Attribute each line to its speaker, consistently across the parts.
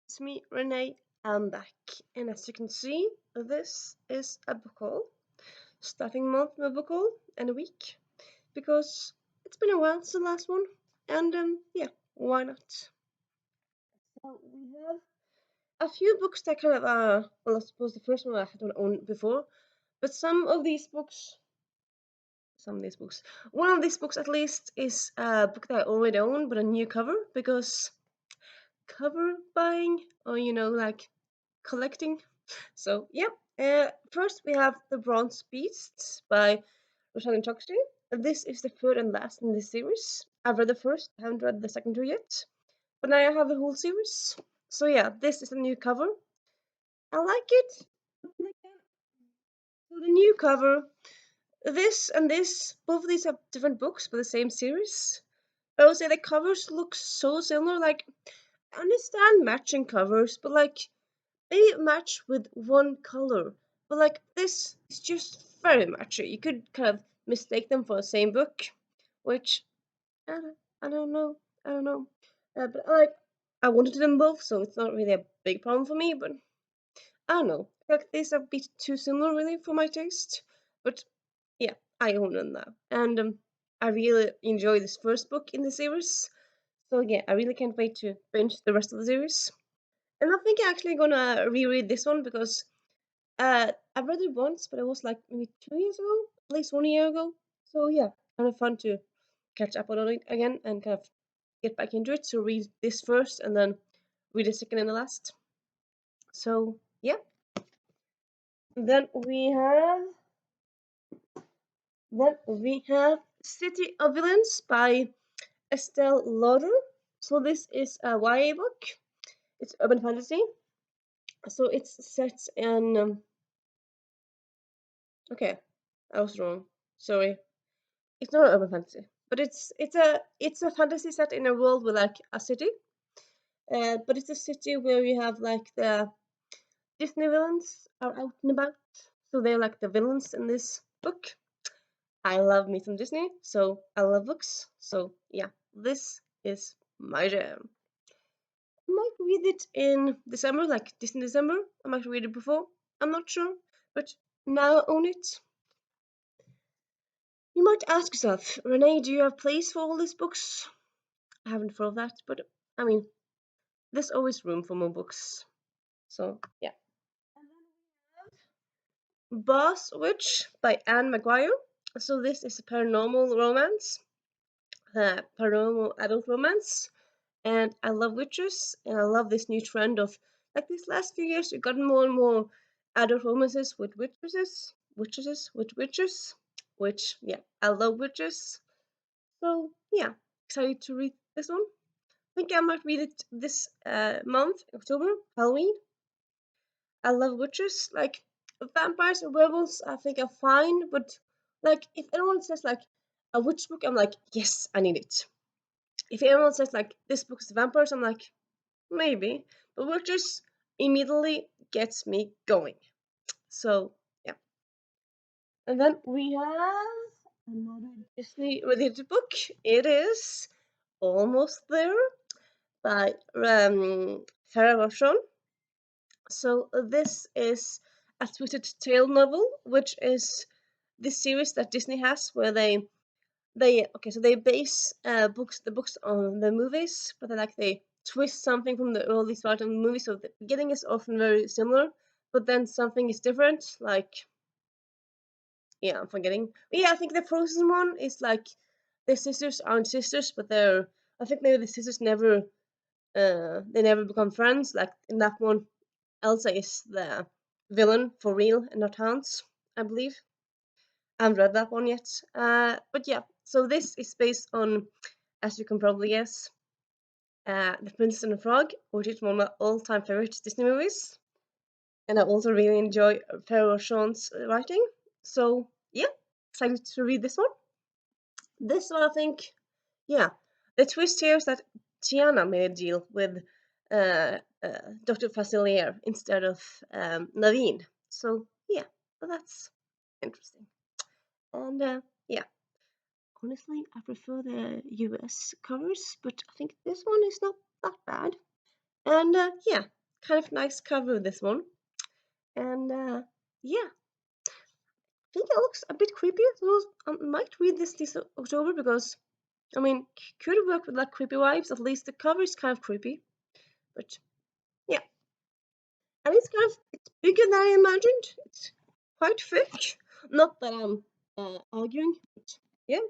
Speaker 1: It's me, Renee. I'm back, and as you can see, this is a book haul. Starting month with a book haul and a week because it's been a while since the last one, and yeah, why not? So we have a few books that kind of well, I suppose the first one I hadn't owned before, but some of these books, one of these books at least is a book that I already own, but a new cover because cover buying, or like collecting. So yeah, first we have The Bronze Beasts by Rosanne Toxie. This is the third and last in this series. I've read the first, I haven't read the second two yet, but now I have the whole series. So yeah, this is a new cover. I like it. So the new cover, this and this, both of these have different books but the same series. I would say the covers look so similar. Like, I understand matching covers, but like they match with one color. But like this is just very matchy. You could kind of mistake them for the same book, which I don't know. I don't know. But I wanted them both, so it's not really a big problem for me. But I don't know. Like these are a bit too similar, really, for my taste. But yeah, I own them now, and I really enjoy this first book in the series. So yeah, I really can't wait to binge the rest of the series. And I think I'm actually gonna reread this one because I've read it once, but it was like maybe 2 years ago, at least 1 year ago. So yeah, kind of fun to catch up on it again and kind of get back into it. So read this first and then read the second and the last. So yeah, then we have City of Villains by Estelle Lauder. So this is a YA book. It's urban fantasy. So it's set in okay, I was wrong. Sorry. It's not urban fantasy, but it's a fantasy set in a world with like a city. But it's a city where you have like the Disney villains are out and about, so they're like the villains in this book. I love me some Disney, so I love books. So yeah, this is my jam. I might read it in December, like Disney December. I might read it before. I'm not sure, but now I own it. You might ask yourself, Renee, do you have place for all these books? I haven't thought of that, but I mean, there's always room for more books. So yeah. Boss Witch by Anne Maguire. So this is a paranormal romance, paranormal adult romance, and I love witches, and I love this new trend of like these last few years. We've gotten more and more adult romances with witches, which yeah, I love witches. So yeah, excited to read this one. I think I might read it this month, October, Halloween. I love witches. Like vampires and werewolves, I think are fine. But like, if anyone says like a witch book, I'm like, yes, I need it. If anyone says like this book is vampires, I'm like, maybe. But witches immediately gets me going. So yeah. And then we have another Disney related book. It is Almost There by Farah Rochon. So this is a Twisted Tale novel, which is this series that Disney has, where they okay, so they base the books on the movies, but they twist something from the early start of the movie. So the beginning is often very similar, but then something is different. Like yeah, I'm forgetting. But yeah, I think the Frozen one is like the sisters aren't sisters, but they're. I think maybe the sisters never they never become friends. Like in that one, Elsa is the villain for real and not Hans, I believe. I haven't read that one yet. But yeah, so this is based on, as you can probably guess, The Princess and the Frog, which is one of my all-time favorite Disney movies. And I also really enjoy Farrell Sean's writing. So yeah, excited to read this one. This one, I think, yeah, the twist here is that Tiana made a deal with Dr. Facilier instead of Naveen. So yeah, well, that's interesting. And yeah, honestly, I prefer the US covers, but I think this one is not that bad. And yeah, kind of nice cover this one. And yeah, I think it looks a bit creepy. So I might read this October because I mean, could work with like creepy vibes. At least the cover is kind of creepy. But yeah, and it's bigger than I imagined. It's quite thick. Not that I'm arguing, but yeah,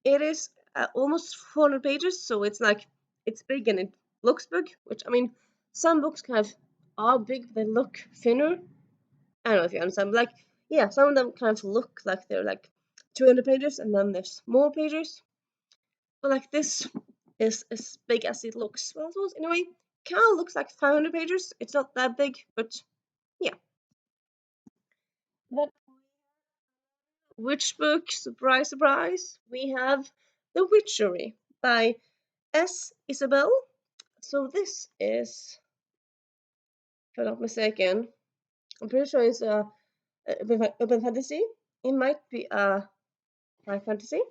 Speaker 1: it is almost 400 pages. So it's like it's big and it looks big. Which I mean, some books kind of are big, but they look thinner. I don't know if you understand. But like yeah, some of them kind of look like they're like 200 pages, and then there's more pages. But like this is as big as it looks. Well, I suppose in a way, kind of looks like 500 pages. It's not that big, but yeah. But which book? Surprise, surprise! We have The Witchery by S. Isabel. So this is, if I'm not mistaken, I'm pretty sure it's a open fantasy. It might be a high fantasy.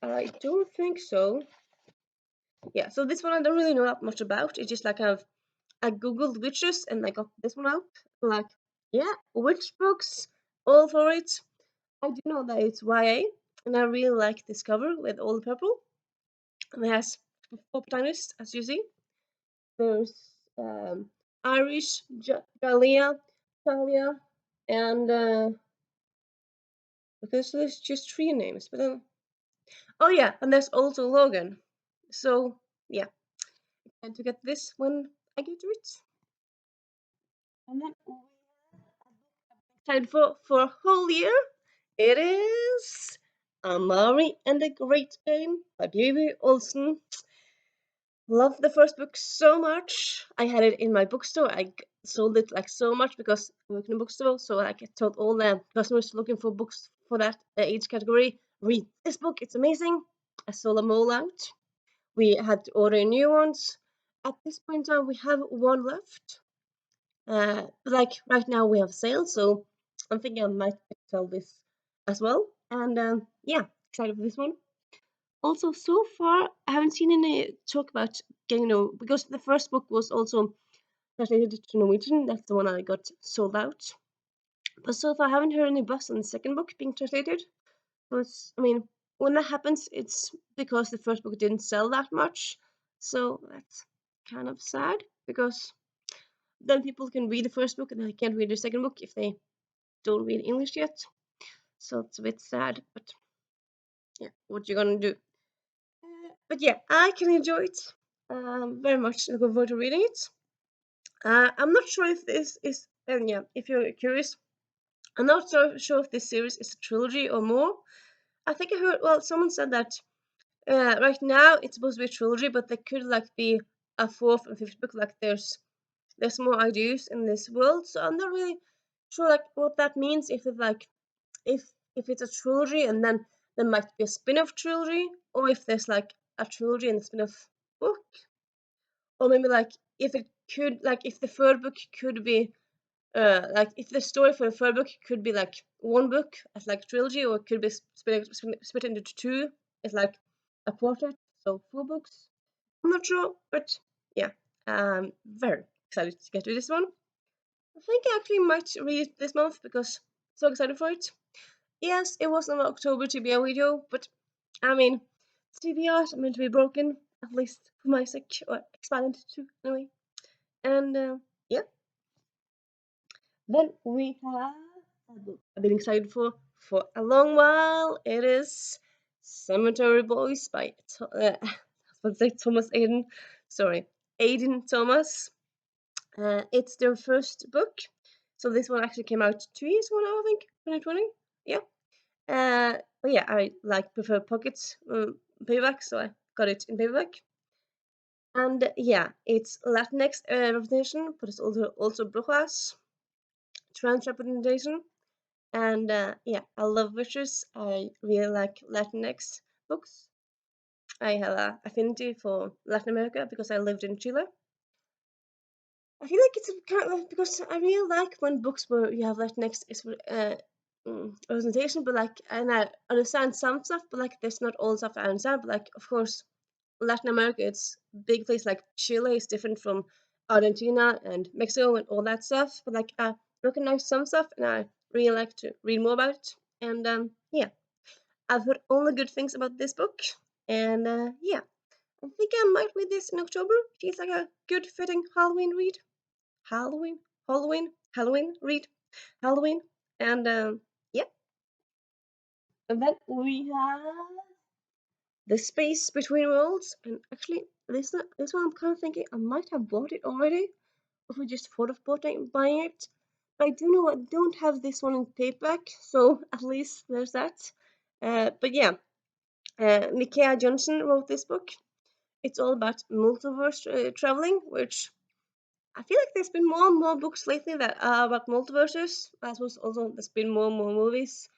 Speaker 1: I don't think so. Yeah, so this one I don't really know that much about. It's just like I googled witches and I got this one out. Like, yeah, witch books, all for it. I do know that it's YA, and I really like this cover with all the purple. And it has four protagonists, as you see. There's Irish, Galia, Talia, and because there's just three names. But then, oh yeah, and there's also Logan. So yeah, and to get this when I get to it. And then excited for a whole year. It is Amari and the Great Game by B.B. Olsen. Love the first book so much. I had it in my bookstore. Sold it like so much because I work in a bookstore. So like I told all the customers looking for books for that age category, read this book. It's amazing. I sold them all out. We had to order new ones. At this point in time, we have one left. But like right now we have sale, so I'm thinking I might sell this as well. And yeah, excited for this one. Also, so far I haven't seen any talk about getting because the first book was also translated to Norwegian. That's the one I got sold out. But so far I haven't heard any buzz on the second book being translated. But I mean, when that happens, it's because the first book didn't sell that much. So that's kind of sad because then people can read the first book and they can't read the second book if they don't read English yet. So it's a bit sad, but yeah, what you gonna do? But yeah, I can enjoy it. Very much looking forward to reading it. I'm not sure if this is, and yeah, if you're curious, I'm not so sure if this series is a trilogy or more. I think I heard, well, someone said that right now it's supposed to be a trilogy, but there could like be a fourth and fifth book. Like there's more ideas in this world, so I'm not really sure like what that means. If it like if if it's a trilogy and then there might be a spin-off trilogy, or if there's like a trilogy and a spin-off book, or maybe like if it could like if the third book could be like if the story for the third book could be like one book as like trilogy, or it could be split into two as like a quartet, so four books. I'm not sure, but yeah, very excited to get to this one. I think I actually might read it this month because I'm so excited for it. Yes, it was in October to be a video, but I mean, TBRs are meant to be broken, at least for my sake, or expanded to anyway. And yeah, then we have a book I've been excited for a long while. It is Cemetery Boys by I was say Thomas Aiden. Sorry, Aiden Thomas. It's their first book. So this one actually came out 2 years ago now, I think, 2020. Yeah. But yeah, I like prefer pocket paperback, so I got it in paperback. And yeah, it's Latinx representation, but it's also bourgeois trans representation. And yeah, I love witches. I really like Latinx books. I have a affinity for Latin America because I lived in Chile. I feel like it's kind of because I really like when books where you have Latinx is representation, but like, and I understand some stuff, but like, there's not all stuff I understand. But like, of course, Latin America, it's big place like Chile is different from Argentina and Mexico and all that stuff. But like I recognize some stuff, and I really like to read more about it. And yeah, I've heard only good things about this book, and yeah, I think I might read this in October. Feels like a good fitting Halloween read. Halloween, Halloween read, Halloween, and yeah. And then we have The Space Between Worlds, and actually this one I'm kind of thinking I might have bought it already, if we just thought of buying it. But I do know I don't have this one in paperback, so at least there's that. But yeah, Micaiah Johnson wrote this book. It's all about multiverse traveling, which I feel like there's been more and more books lately that are about multiverses. I suppose also there's been more and more movies.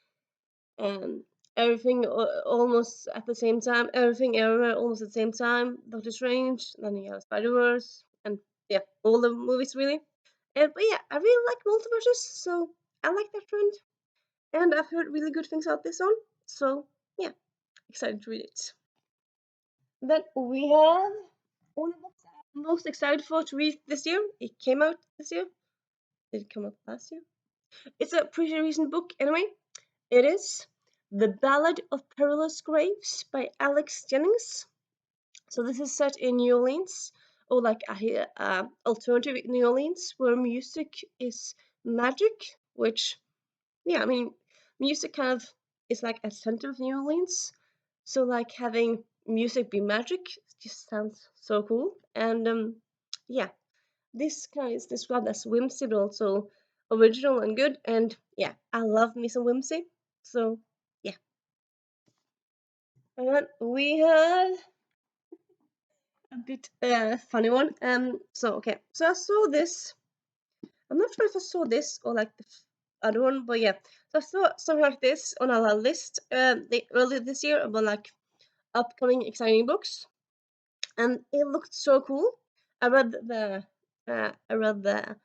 Speaker 1: And everything almost at the same time, everything everywhere almost at the same time. Doctor Strange, then you have Spider Verse, and yeah, all the movies really. And but yeah, I really like multiverses, so I like that trend, and I've heard really good things about this one. So yeah, excited to read it. Then we have one of the books I'm most excited for to read this year. It came out this year. Did it come out last year? It's a pretty recent book anyway. It is The Ballad of Perilous Graves by Alex Jennings. So this is set in New Orleans, or like a alternative New Orleans, where music is magic. Which, yeah, I mean, music kind of is like a center of New Orleans. So like having music be magic just sounds so cool. And yeah, this kind is described as whimsy, but also original and good. And yeah, I love me some whimsy. So yeah. And then we have a bit funny one. So okay, so I saw this. I'm not sure if I saw this or like the other one, but yeah. So I saw something like this on our list earlier this year about like upcoming exciting books, and it looked so cool. I read the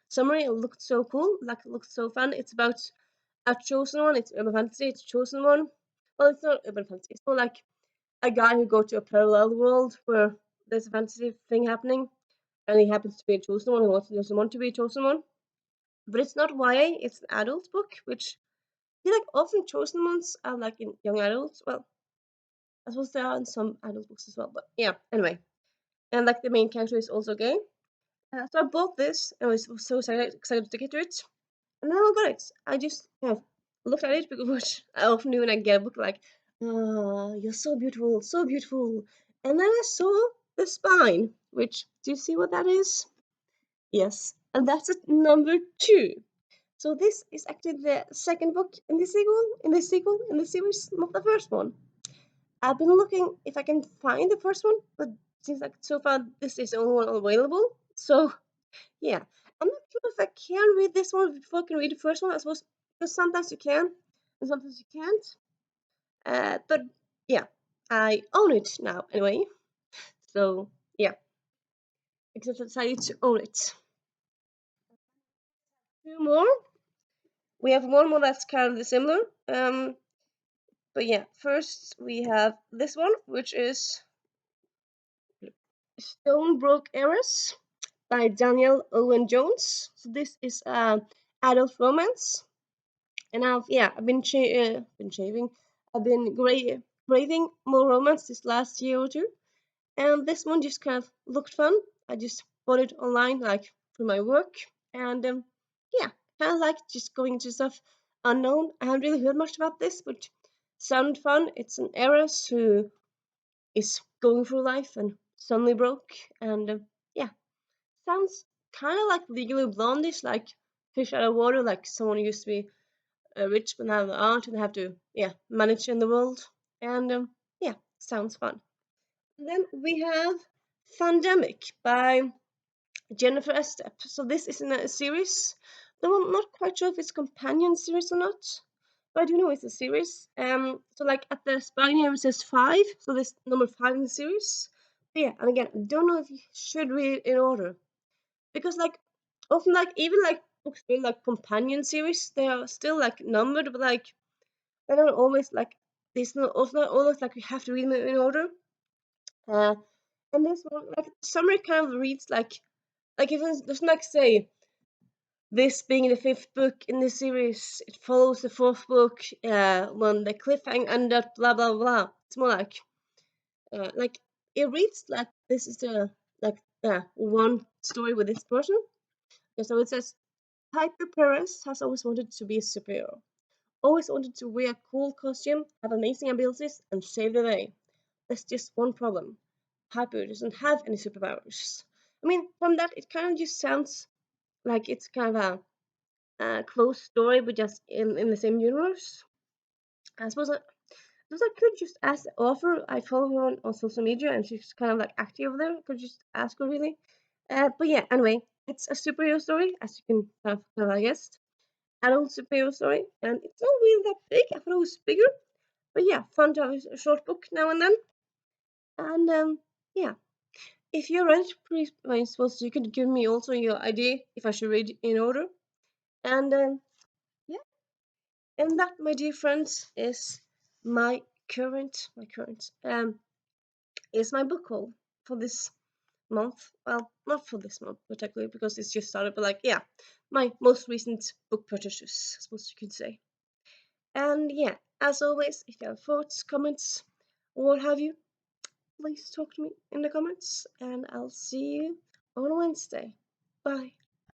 Speaker 1: summary. It looked so cool. Like it looked so fun. It's about a chosen one. It's urban fantasy. It's a chosen one. Well, it's not urban fantasy. It's more like a guy who goes to a parallel world where there's a fantasy thing happening, and he happens to be a chosen one. He wants doesn't want to be a chosen one, but it's not YA. It's an adult book, which I feel like often chosen ones are like in young adults. Well, I suppose there are in some adult books as well, but yeah. Anyway, and like the main character is also gay. So I bought this and was so excited to get to it. And then I got it. I just kind of looked at it because I often do when I get a book like, oh, you're so beautiful, so beautiful. And then I saw the spine, which, do you see what that is? Yes. And that's at number two. So this is actually the second book in the series, not the first one. I've been looking if I can find the first one, but seems like so far this is the only one available. So yeah, I'm not sure if I can read this one before I can read the first one. I suppose because sometimes you can and sometimes you can't. But yeah, I own it now anyway. So yeah, excited to own it. Two more. We have one more that's kind of similar. But yeah, first we have this one, which is Stonebrook Heiress by Daniel Owen Jones. So this is adult romance. And I've been shaving. I've been craving more romance this last year or two, and this one just kind of looked fun. I just bought it online, like for my work, and yeah, kind of like just going to stuff unknown. I haven't really heard much about this, but sounded fun. It's an heiress who is going through life and suddenly broke, and yeah, sounds kind of like Legally Blondish, like fish out of water, like someone who used to be rich but now they aren't, and they have to manage in the world. And yeah, sounds fun. Then we have Pandemic by Jennifer Estep. So this is in a series. Though I'm not quite sure if it's companion series or not, but I do know it's a series. So like at the spine here it says 5, so this number 5 in the series. But yeah, and again, I don't know if you should read it in order because like often like even like books with like companion series, they are still like numbered, but like they don't always like it's not also not always like you have to read them in order. Uh, And this one, like summary, kind of reads like it doesn't like say this being the fifth book in the series, it follows the fourth book when the cliffhanger ended, blah blah blah. It's more like it reads like this is the like one story with this person. Yeah, so it says Piper Perez has always wanted to be a superhero. Always wanted to wear a cool costume, have amazing abilities, and save the day. There's just one problem. Piper doesn't have any superpowers. I mean, from that, it kind of just sounds like it's kind of a close story, but just in the same universe. I suppose I could just ask the author. I follow her on social media, and she's kind of like active over there. I could just ask her really. But yeah, anyway, it's a superhero story, as you can kind of guessed. Adult superhero story, and it's not really that big. I thought it was bigger, but yeah, fun to have a short book now and then. And yeah, if you're ready, please, I suppose you could give me also your idea if I should read in order. And yeah, and that, my dear friends, is my current is my book haul for this month. Well, not for this month particularly because it's just started, but like yeah, my most recent book purchases, I suppose you could say. And yeah, as always, if you have thoughts, comments, or what have you, please talk to me in the comments, and I'll see you on Wednesday. Bye.